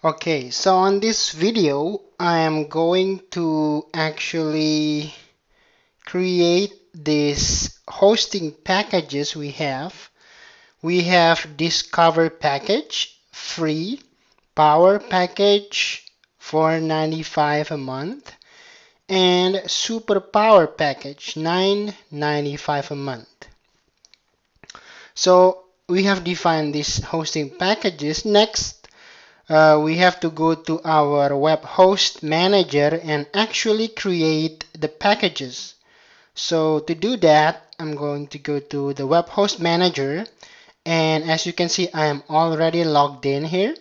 Okay, so on this video, I am going to actually create these hosting packages we have. We have Discover package, free, Power package, $4.95 a month, and Super Power package, $9.95 a month. So we have defined these hosting packages. Next, we have to go to our web host manager and actually create the packages. So to do that, I'm going to go to the web host manager, and as you can see, I am already logged in here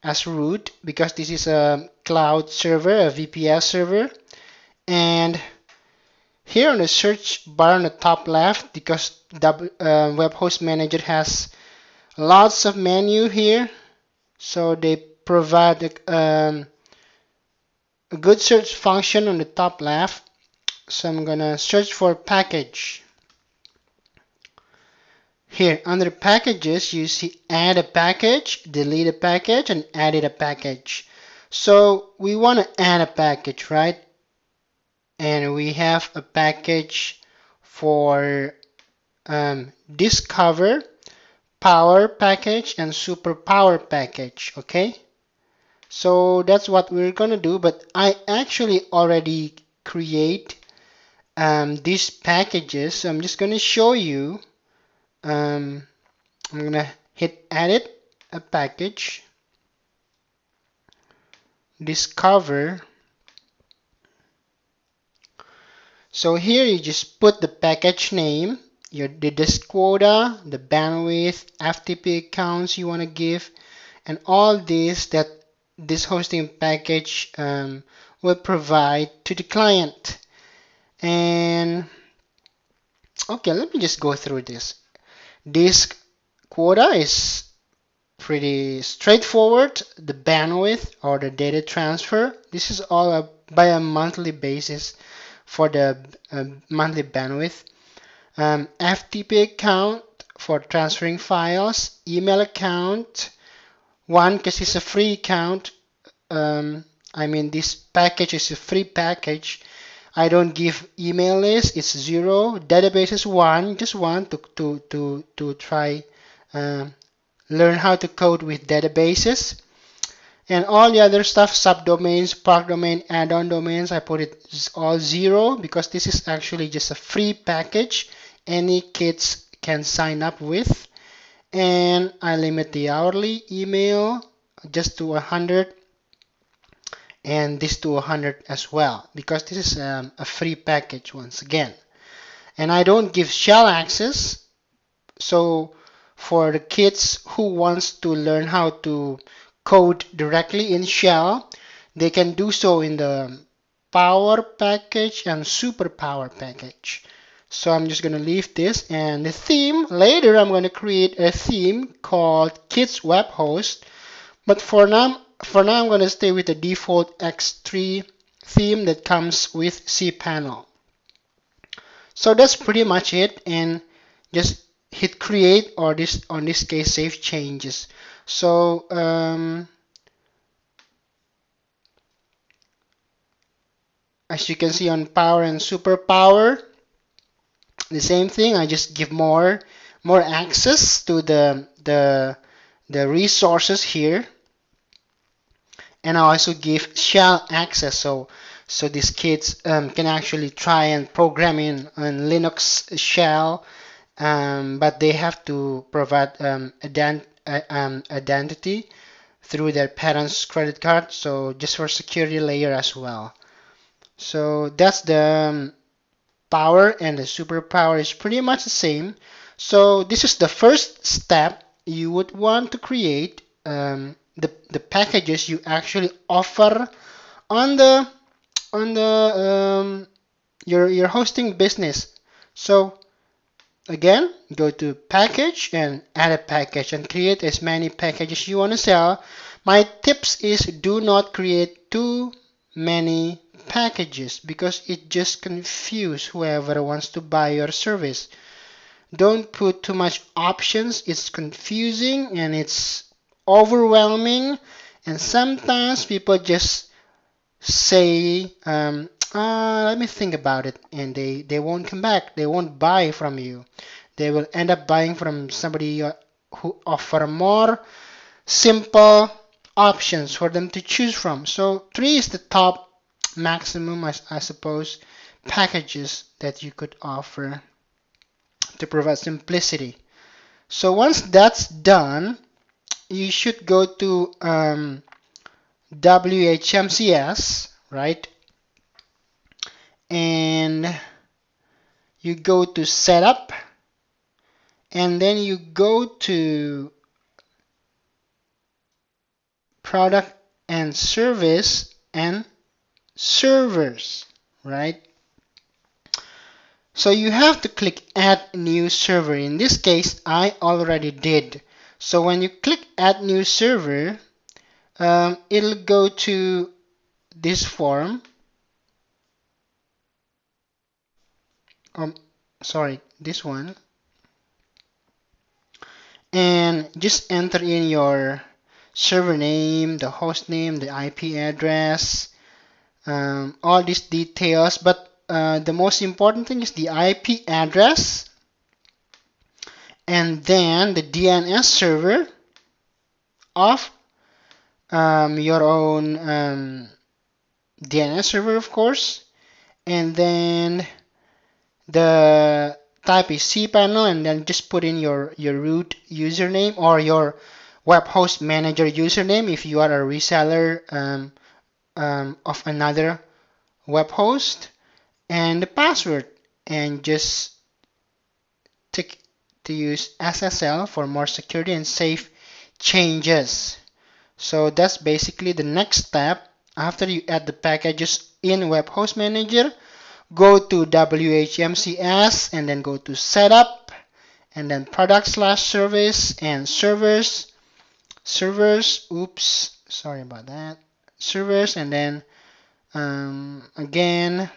as root because this is a cloud server, a VPS server. And here on the search bar on the top left, because the web host manager has lots of menu here, so they provide a good search function on the top left. So I'm gonna search for package. Here under packages, you see add a package, delete a package, and added a package. So we want to add a package, right? And we have a package for Discover, Power package, and Super Power package, okay? So that's what we're gonna do, but I actually already create these packages. So I'm just gonna show you. I'm gonna hit edit a package, discover. So here you just put the package name, the disk quota, the bandwidth, FTP accounts you want to give, and all this that this hosting package will provide to the client. And okay, let me just go through this. Disk quota is pretty straightforward. The bandwidth or the data transfer, this is all by a monthly basis for the monthly bandwidth. FTP account for transferring files, email account, one because it's a free account. I mean, this package is a free package. I don't give email list, it's 0. Database is 1, just 1 to try learn how to code with databases. And all the other stuff, subdomains, park domain, add-on domains, I put it all 0 because this is actually just a free package any kids can sign up with. And I limit the hourly email just to 100 and this to 100 as well because this is a free package once again. And I don't give shell access, so for the kids who wants to learn how to code directly in shell, they can do so in the power package and super power package. So I'm just going to leave this, and the theme, later I'm going to create a theme called KidsWebHost, but for now I'm going to stay with the default X3 theme that comes with cPanel. So that's pretty much it, and just hit create, or this on this case save changes. So as you can see on power and super power, the same thing. I just give more access to the resources here, and I also give shell access, so these kids can actually try and program in Linux shell, but they have to provide identity through their parents' credit card, so just for security layer as well. So that's the power, and the super power is pretty much the same. So this is the first step. You would want to create the packages you actually offer on the your hosting business. So again, go to package and add a package and create as many packages you want to sell. My tips is do not create too many packages because it just confuses whoever wants to buy your service. Don't put too much options. It's confusing and it's overwhelming, And sometimes people just say, let me think about it, and they won't come back. They won't buy from you. They will end up buying from somebody who offer more simple options for them to choose from. So 3 is the top maximum, I suppose, packages that you could offer to provide simplicity. So once that's done, you should go to WHMCS, right? And you go to setup, and then you go to product and service and servers, right? So you have to click add new server. In this case, I already did. So when you click add new server, it'll go to this form. Sorry, this one. And just enter in your server name, the host name, the IP address, all these details. But the most important thing is the IP address, and then the DNS server of your own DNS server, of course, and then the type is cPanel, and then just put in your root username or your web host manager username if you are a reseller of another web host, and the password, and just tick to use SSL for more security and safe changes. So that's basically the next step. After you add the packages in web host manager, go to WHMCS and then go to setup, and then product/service and servers, oops, sorry about that, servers, and then again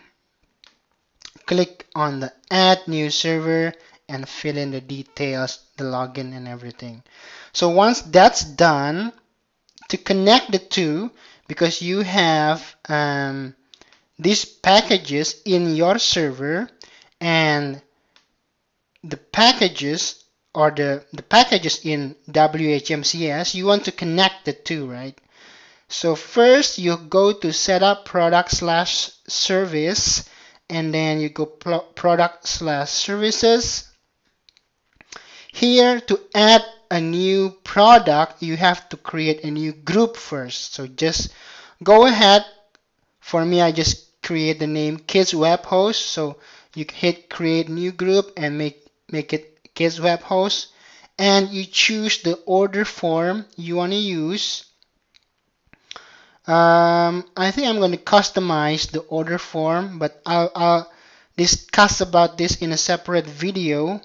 click on the add new server and fill in the details, the login and everything. So once that's done, to connect the two, because you have these packages in your server and the packages or the packages in WHMCS, you want to connect the two, right? So first you go to setup product/service, and then you go product/services. Here, to add a new product, you have to create a new group first. So just go ahead. For me, I just create the name KidsWebHost. So you hit create new group and make it KidsWebHost, and you choose the order form you want to use. I think I'm going to customize the order form, but I'll discuss about this in a separate video.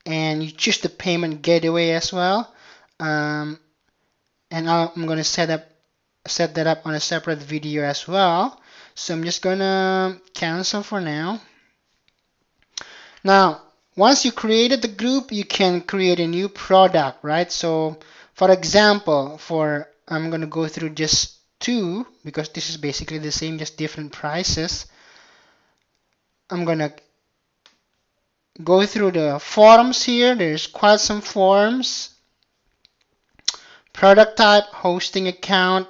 And you choose the payment gateway as well, and I'm going to set that up on a separate video as well. So I'm just going to cancel for now. Now, once you created the group, you can create a new product, right? So for example, I'm going to go through just 2 because this is basically the same, just different prices. I'm going to go through the forms here. There's quite some forms. Product type, hosting account.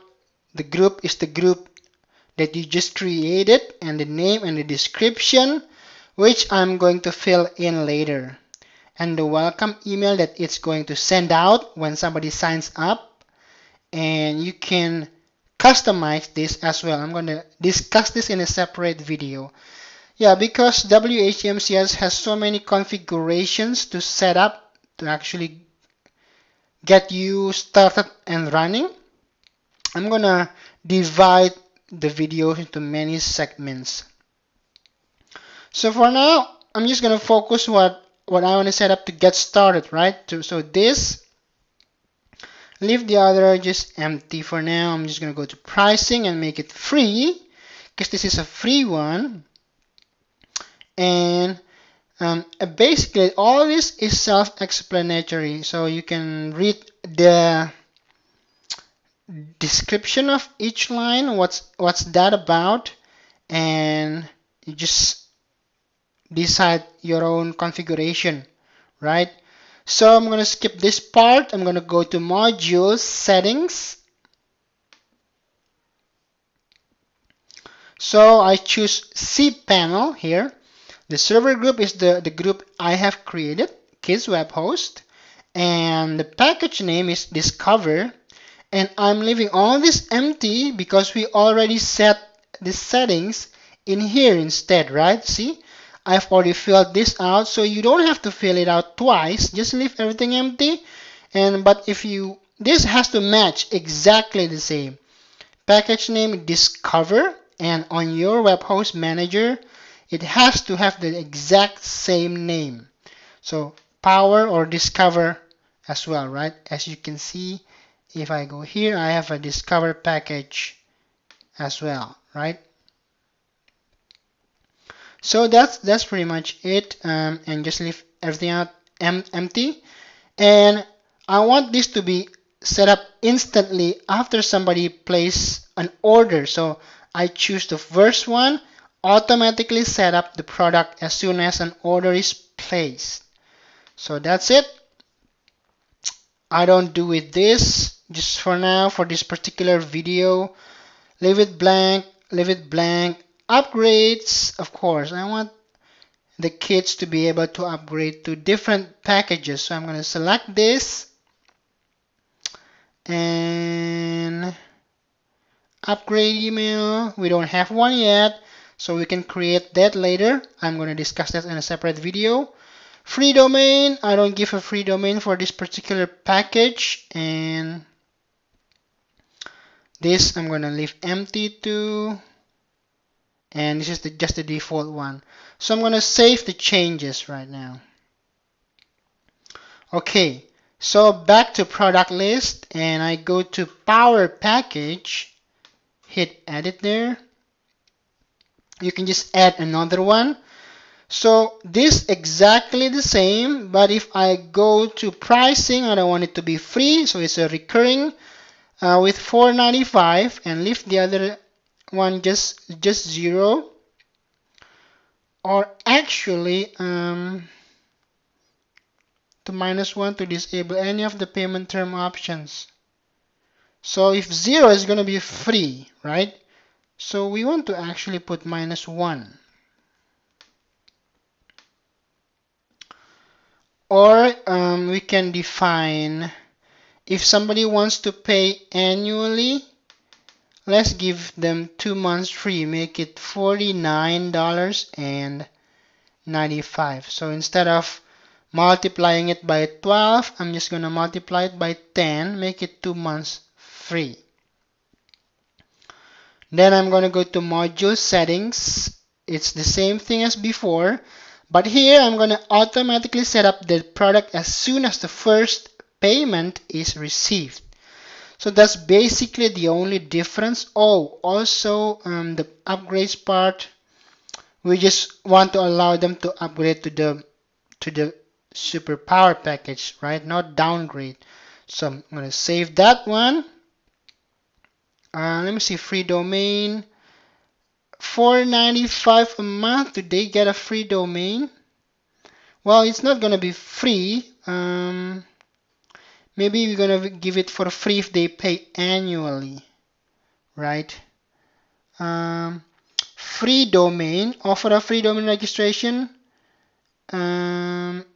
The group is the group that you just created, and the name and the description, which I'm going to fill in later. And the welcome email that it's going to send out when somebody signs up. And you can customize this as well. I'm going to discuss this in a separate video. Yeah, because WHMCS has so many configurations to set up to actually get you started and running. I'm gonna divide the video into many segments. So for now, I'm just gonna focus what I want to set up to get started, right? So this, leave the other just empty for now. I'm just gonna go to pricing and make it free, because this is a free one. And basically all this is self-explanatory, so you can read the description of each line, what's that about, and you just decide your own configuration, right? So I'm going to skip this part. I'm going to go to Modules, Settings. So I choose cPanel here. The server group is the group I have created, KidsWebHost, and the package name is Discover, and I'm leaving all this empty because we already set the settings in here instead, right? See, I've already filled this out, so you don't have to fill it out twice. Just leave everything empty. But if you, this has to match exactly the same. Package name Discover, and on your web host manager, it has to have the exact same name. So Power or Discover as well, right? As you can see, if I go here, I have a Discover package as well, right? So that's pretty much it, and just leave everything out empty. And I want this to be set up instantly after somebody places an order. So I choose the first one, automatically set up the product as soon as an order is placed. So that's it. I don't do with this just for now, for this particular video. Leave it blank, leave it blank. Upgrades, of course, I want the kids to be able to upgrade to different packages. So I'm going to select this and upgrade email. We don't have one yet, so we can create that later. I'm going to discuss that in a separate video. Free domain, I don't give a free domain for this particular package, and this I'm going to leave empty too. And this is just the default one. So I'm going to save the changes right now. Okay, so back to product list, and I go to Power Package, hit edit there. You can just add another one. So this exactly the same, but if I go to pricing, I don't want it to be free, so it's a recurring with $4.95, and leave the other one just 0, or actually to -1 to disable any of the payment term options. So if 0 is going to be free, right? So we want to actually put -1. Or we can define, if somebody wants to pay annually, let's give them 2 months free, make it $49.95. So instead of multiplying it by 12, I'm just going to multiply it by 10, make it 2 months free. Then I'm going to go to module settings. It's the same thing as before, but here I'm going to automatically set up the product as soon as the first payment is received. So that's basically the only difference. Oh, also the upgrades part, we just want to allow them to upgrade to the super power package, right? Not downgrade. So I'm going to save that one. Let me see, free domain, $4.95 a month. Do they get a free domain? Well, it's not going to be free. Maybe we're going to give it for free if they pay annually, right? Free domain, offer a free domain registration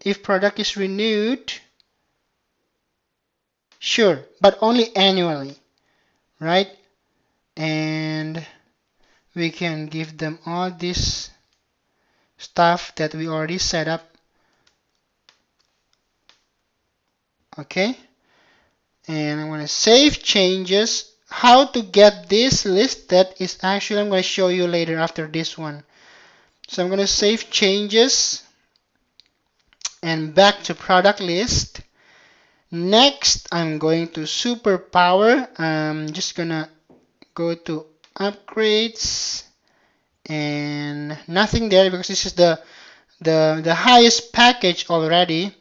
if product is renewed. Sure, but only annually, right? And we can give them all this stuff that we already set up. Okay, and I'm going to save changes. How to get this listed is actually, I'm going to show you later after this one. So I'm going to save changes and back to product list. Next, I'm going to superpower. I'm just going to go to upgrades and nothing there because this is the highest package already.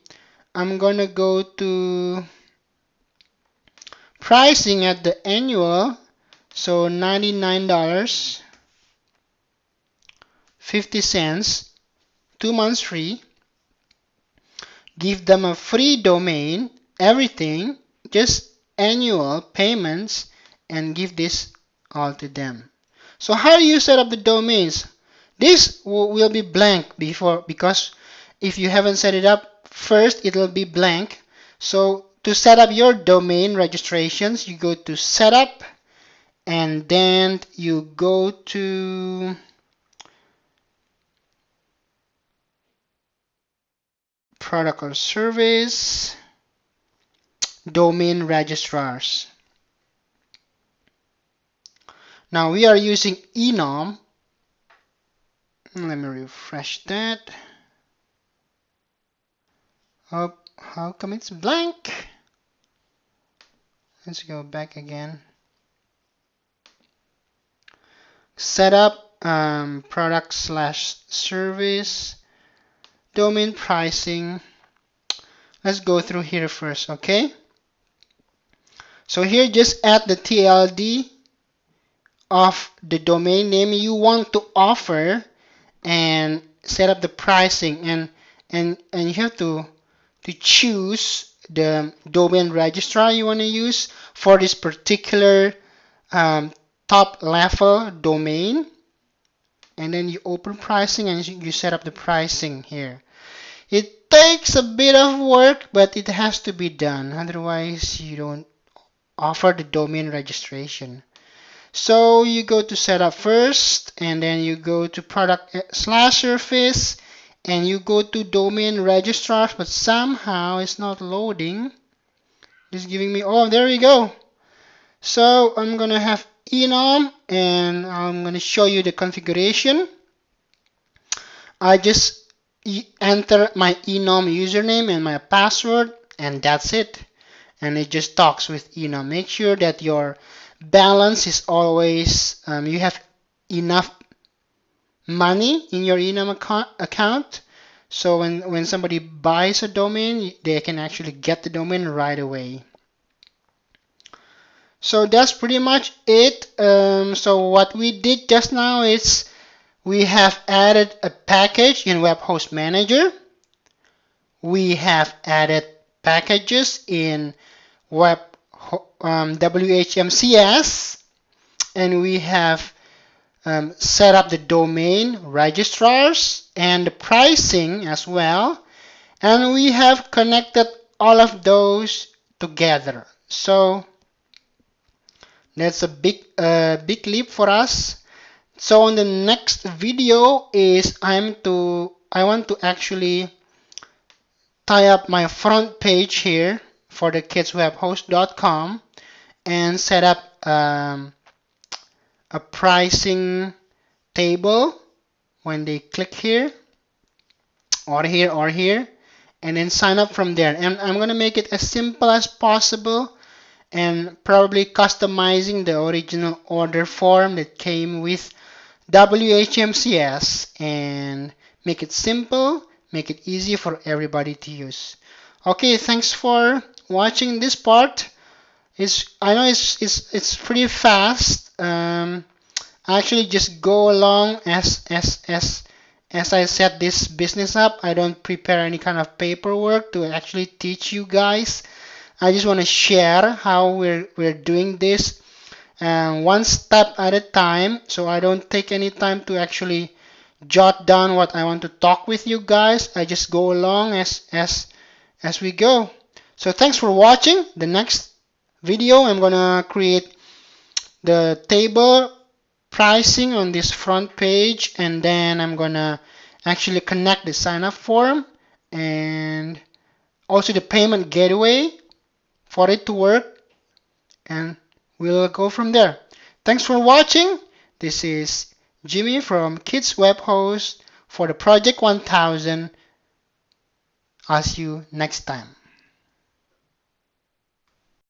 I'm gonna go to pricing at the annual, so $99.50, 2 months free. Give them a free domain, everything, just annual payments, and give this all to them. So how do you set up the domains? This will be blank because if you haven't set it up first, it will be blank. So to set up your domain registrations, you go to Setup, and then you go to Product or Service, Domain Registrars. Now we are using enum. Let me refresh that. Oh, how come it's blank? Let's go back again. Setup, product/service, domain pricing. Let's go through here first, okay? So here, just add the TLD of the domain name you want to offer and set up the pricing, and you have to choose the domain registrar you want to use for this particular top level domain, and then you open pricing and you set up the pricing here. It takes a bit of work, but it has to be done, otherwise you don't offer the domain registration. So you go to setup first, and then you go to product/service, and you go to domain registrar, but somehow it's not loading. It's giving me, oh, there we go. So I'm gonna have enum, and I'm gonna show you the configuration. I just enter my enum username and my password, and that's it. And it just talks with enum. Make sure that your balance is always, you have enough money in your enum account, so when somebody buys a domain, they can actually get the domain right away. So that's pretty much it. So what we did just now is we have added a package in WebHost Manager. We have added packages in WHMCS, and we have set up the domain registrars and the pricing as well, and we have connected all of those together. So that's a big leap for us. So on the next video is I want to actually tie up my front page here for the KidsWebHost.com and set up a pricing table when they click here, or here, and then sign up from there. And I'm going to make it as simple as possible, and probably customizing the original order form that came with WHMCS, and make it simple, make it easy for everybody to use. Okay, thanks for watching this part. I know it's pretty fast. I actually just go along as I set this business up. I don't prepare any kind of paperwork to actually teach you guys. I just want to share how we're doing this, one step at a time, so I don't take any time to actually jot down what I want to talk with you guys. I just go along as we go. So thanks for watching. The next video, I'm gonna create the table pricing on this front page, and then I'm gonna actually connect the sign up form and also the payment gateway for it to work, and we'll go from there. Thanks for watching. This is Jimmy from KidsWebHost for the Project 1000. I'll see you next time.